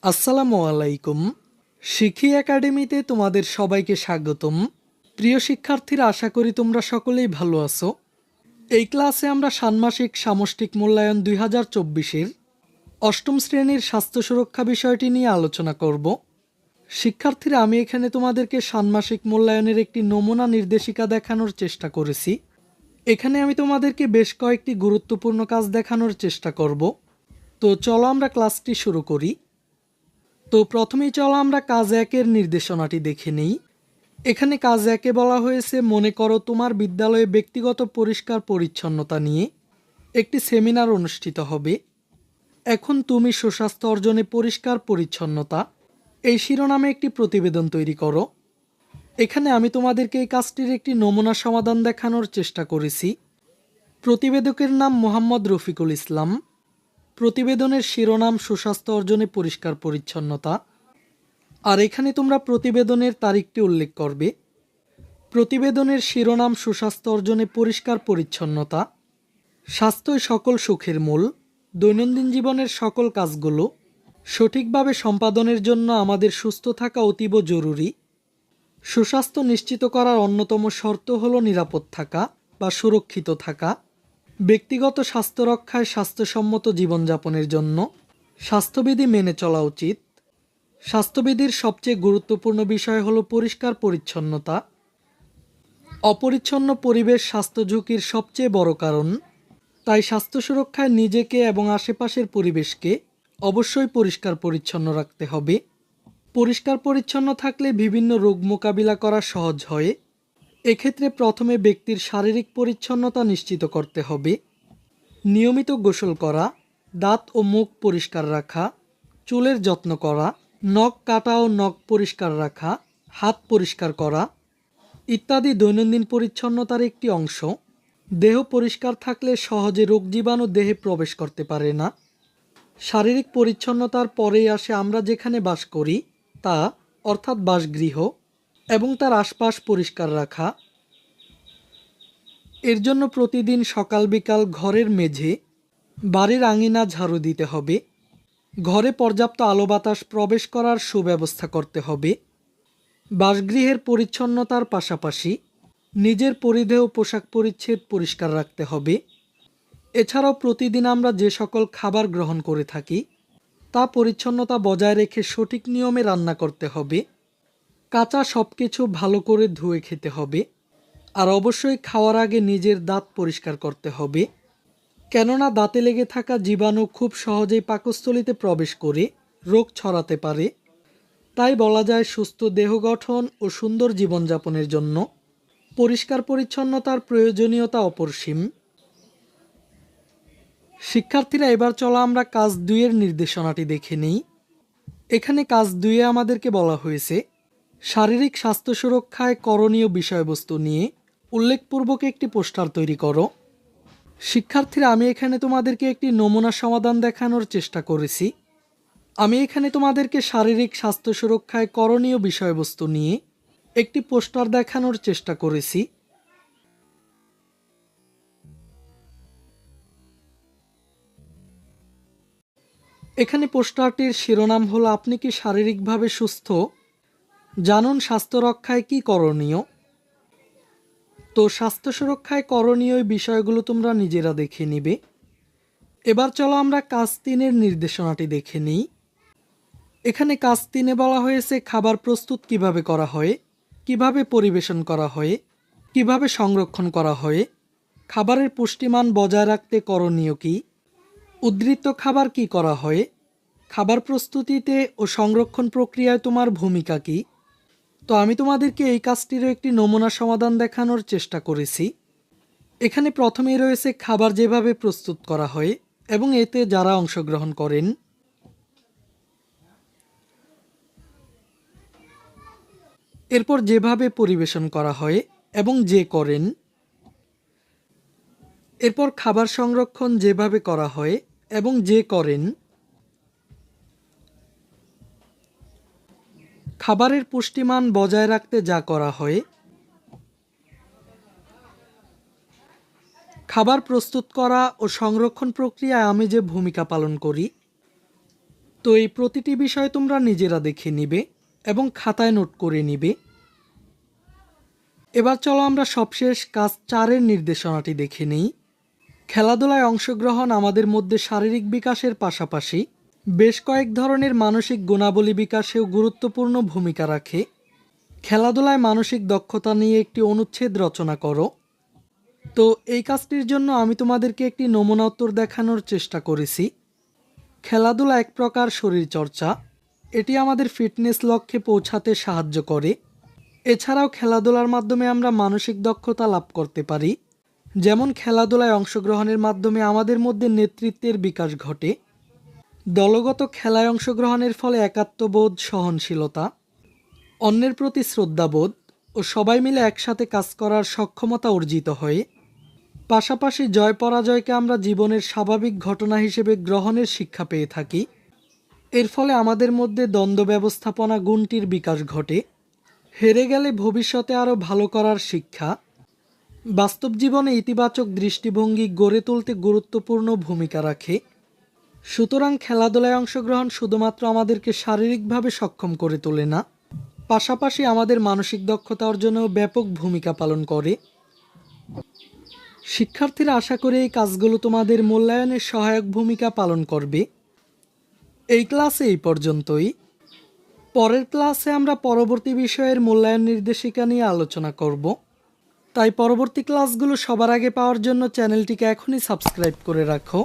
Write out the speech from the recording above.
আসসালামু আলাইকুম। শিখি একাডেমিতে তোমাদের সবাইকে স্বাগতম। প্রিয় শিক্ষার্থীরা, আশা করি তোমরা সকলেই ভালো আছো। এই ক্লাসে আমরা ষান্মাসিক সামষ্টিক মূল্যায়ন 2024-এর অষ্টম শ্রেণীর স্বাস্থ্য সুরক্ষা বিষয়টি নিয়ে আলোচনা করব। শিক্ষার্থীরা, আমি এখানে তোমাদেরকে ষান্মাসিক মূল্যায়নের একটি নমুনা নির্দেশিকা দেখানোর চেষ্টা করেছি। এখানে আমি তোমাদেরকে বেশ কয়েকটি গুরুত্বপূর্ণ কাজ দেখানোর চেষ্টা করব। তো চলো আমরা ক্লাসটি শুরু করি। তো প্রথমেই চলো আমরা কাজ 1-এর নির্দেশনাটি দেখে নেই। এখানে কাজ 1-এ বলা হয়েছে, মনে করো তোমার বিদ্যালয়ে ব্যক্তিগত পরিষ্কার পরিচ্ছন্নতা নিয়ে একটি সেমিনার অনুষ্ঠিত হবে। এখন তুমি সুস্বাস্থ্য অর্জনে পরিষ্কার পরিচ্ছন্নতা এই শিরোনামে একটি প্রতিবেদন তৈরি করো। এখানে আমি তোমাদেরকে এই কাজটির একটি নমুনা সমাধান দেখানোর চেষ্টা করেছি। প্রতিবেদকের নাম মোহাম্মদ রফিকুল ইসলাম। প্রতিবেদনের শিরোনাম সুস্বাস্থ্য অর্জনে পরিষ্কার পরিচ্ছন্নতা। আর এখানে তোমরা প্রতিবেদনের তারিখটি উল্লেখ করবে। প্রতিবেদনের শিরোনাম সুস্বাস্থ্য অর্জনে পরিষ্কার পরিচ্ছন্নতা। স্বাস্থ্যই সকল সুখের মূল। দৈনন্দিন জীবনের সকল কাজগুলো সঠিকভাবে সম্পাদনের জন্য আমাদের সুস্থ থাকা অতীব জরুরি। সুস্বাস্থ্য নিশ্চিত করার অন্যতম শর্ত হলো নিরাপদ থাকা বা সুরক্ষিত থাকা। ব্যক্তিগত স্বাস্থ্য রক্ষায় স্বাস্থ্যসম্মত জীবনযাপনের জন্য স্বাস্থ্যবিধি মেনে চলা উচিত। স্বাস্থ্যবিধির সবচেয়ে গুরুত্বপূর্ণ বিষয় হলো পরিষ্কার পরিচ্ছন্নতা। অপরিচ্ছন্ন পরিবেশ স্বাস্থ্য ঝুঁকির সবচেয়ে বড় কারণ। তাই স্বাস্থ্য সুরক্ষায় নিজেকে এবং আশেপাশের পরিবেশকে অবশ্যই পরিষ্কার পরিচ্ছন্ন রাখতে হবে। পরিষ্কার পরিচ্ছন্ন থাকলে বিভিন্ন রোগ মোকাবিলা করা সহজ হয়। এক্ষেত্রে প্রথমে ব্যক্তির শারীরিক পরিচ্ছন্নতা নিশ্চিত করতে হবে। নিয়মিত গোসল করা, দাঁত ও মুখ পরিষ্কার রাখা, চুলের যত্ন করা, নখ কাটা ও নখ পরিষ্কার রাখা, হাত পরিষ্কার করা ইত্যাদি দৈনন্দিন পরিচ্ছন্নতার একটি অংশ। দেহ পরিষ্কার থাকলে সহজে রোগ জীবাণু দেহে প্রবেশ করতে পারে না। শারীরিক পরিচ্ছন্নতার পরেই আসে আমরা যেখানে বাস করি তা, অর্থাৎ বাসগৃহ এবং তার আশপাশ পরিষ্কার রাখা। এর জন্য প্রতিদিন সকাল বিকাল ঘরের মেঝে, বাড়ির আঙিনা ঝাড়ু দিতে হবে। ঘরে পর্যাপ্ত আলো বাতাস প্রবেশ করার সুব্যবস্থা করতে হবে। বাসগৃহের পরিচ্ছন্নতার পাশাপাশি নিজের পরিধেয় পোশাক পরিচ্ছদ পরিষ্কার রাখতে হবে। এছাড়াও প্রতিদিন আমরা যে সকল খাবার গ্রহণ করে থাকি তা পরিচ্ছন্নতা বজায় রেখে সঠিক নিয়মে রান্না করতে হবে। কাঁচা সব কিছু ভালো করে ধুয়ে খেতে হবে। আর অবশ্যই খাওয়ার আগে নিজের দাঁত পরিষ্কার করতে হবে, কেননা দাঁতে লেগে থাকা জীবাণু খুব সহজেই পাকস্থলীতে প্রবেশ করে রোগ ছড়াতে পারে। তাই বলা যায়, সুস্থ দেহ গঠন ও সুন্দর জীবনযাপনের জন্য পরিষ্কার পরিচ্ছন্নতার প্রয়োজনীয়তা অপরিসীম। শিক্ষার্থীরা, এবার চলো আমরা কাজ 2-এর নির্দেশনাটি দেখে নিই। এখানে কাজ 2-এ আমাদেরকে বলা হয়েছে, শারীরিক স্বাস্থ্য সুরক্ষায় করণীয় বিষয়বস্তু নিয়ে উল্লেখপূর্বক একটি পোস্টার তৈরি করো। শিক্ষার্থীরা, আমি এখানে তোমাদেরকে একটি নমুনা সমাধান দেখানোর চেষ্টা করেছি। আমি এখানে তোমাদেরকে শারীরিক স্বাস্থ্য সুরক্ষায় করণীয় বিষয়বস্তু নিয়ে একটি পোস্টার দেখানোর চেষ্টা করেছি। এখানে পোস্টারটির শিরোনাম হলো, আপনি কি শারীরিকভাবে সুস্থ? জানুন স্বাস্থ্য রক্ষায় কি করণীয়। তো স্বাস্থ্য সুরক্ষায় করণীয় এই বিষয়গুলো তোমরা নিজেরা দেখে নিবে। এবার চলো আমরা কাজ 3-এর নির্দেশনাটি দেখে নিই। এখানে কাজ 3-এ বলা হয়েছে, খাবার প্রস্তুত কিভাবে করা হয়, কিভাবে পরিবেশন করা হয়, কিভাবে সংরক্ষণ করা হয়, খাবারের পুষ্টিমান বজায় রাখতে করণীয় কি, উদ্ধৃত খাবার কি করা হয়, খাবার প্রস্তুতিতে ও সংরক্ষণ প্রক্রিয়ায় তোমার ভূমিকা কি। তো আমি তোমাদেরকে এই কাজটিরও একটি নমুনা সমাধান দেখানোর চেষ্টা করেছি। এখানে প্রথমেই রয়েছে খাবার যেভাবে প্রস্তুত করা হয় এবং এতে যারা অংশগ্রহণ করেন। এরপর যেভাবে পরিবেশন করা হয় এবং যে করেন। এরপর খাবার সংরক্ষণ যেভাবে করা হয় এবং যে করেন। খাবারের পুষ্টিমান বজায় রাখতে যা করা হয়। খাবার প্রস্তুত করা ও সংরক্ষণ প্রক্রিয়ায় আমি যে ভূমিকা পালন করি। তো এই প্রতিটি বিষয় তোমরা নিজেরা দেখে নিবে এবং খাতায় নোট করে নিবে। এবার চলো আমরা সবশেষ কাজ 4-এর নির্দেশনাটি দেখে নিই। খেলাধুলায় অংশগ্রহণ আমাদের মধ্যে শারীরিক বিকাশের পাশাপাশি বেশ কয়েক ধরনের মানসিক গুণাবলী বিকাশেও গুরুত্বপূর্ণ ভূমিকা রাখে। খেলাধুলায় মানসিক দক্ষতা নিয়ে একটি অনুচ্ছেদ রচনা করো। তো এই কাজটির জন্য আমি তোমাদেরকে একটি নমুনা উত্তর দেখানোর চেষ্টা করেছি। খেলাধুলা এক প্রকার শরীরচর্চা, এটি আমাদের ফিটনেস লক্ষ্যে পৌঁছাতে সাহায্য করে। এছাড়াও খেলাধুলার মাধ্যমে আমরা মানসিক দক্ষতা লাভ করতে পারি। যেমন খেলাধুলায় অংশগ্রহণের মাধ্যমে আমাদের মধ্যে নেতৃত্বের বিকাশ ঘটে। দলগত খেলায় অংশগ্রহণের ফলে একাত্মবোধ, সহনশীলতা, অন্যের প্রতি শ্রদ্ধাবোধ ও সবাই মিলে একসাথে কাজ করার সক্ষমতা অর্জিত হয়। পাশাপাশি জয় পরাজয়কে আমরা জীবনের স্বাভাবিক ঘটনা হিসেবে গ্রহণের শিক্ষা পেয়ে থাকি। এর ফলে আমাদের মধ্যে দ্বন্দ্ব ব্যবস্থাপনা গুণটির বিকাশ ঘটে। হেরে গেলে ভবিষ্যতে আরও ভালো করার শিক্ষা। বাস্তব জীবনে ইতিবাচক দৃষ্টিভঙ্গি গড়ে তুলতে গুরুত্বপূর্ণ ভূমিকা রাখে। সুতরাং খেলাধুলায় অংশগ্রহণ শুধুমাত্র আমাদেরকে শারীরিকভাবে সক্ষম করে তোলে না, পাশাপাশি আমাদের মানসিক দক্ষতা অর্জনেও ব্যাপক ভূমিকা পালন করে। শিক্ষার্থীরা আশা করে এই কাজগুলো তোমাদের মূল্যায়নে সহায়ক ভূমিকা পালন করবে। এই ক্লাসে এই পর্যন্তই। পরের ক্লাসে আমরা পরবর্তী বিষয়ের মূল্যায়ন নির্দেশিকা নিয়ে আলোচনা করব। তাই পরবর্তী ক্লাসগুলো সবার আগে পাওয়ার জন্য চ্যানেলটিকে এখনই সাবস্ক্রাইব করে রাখো।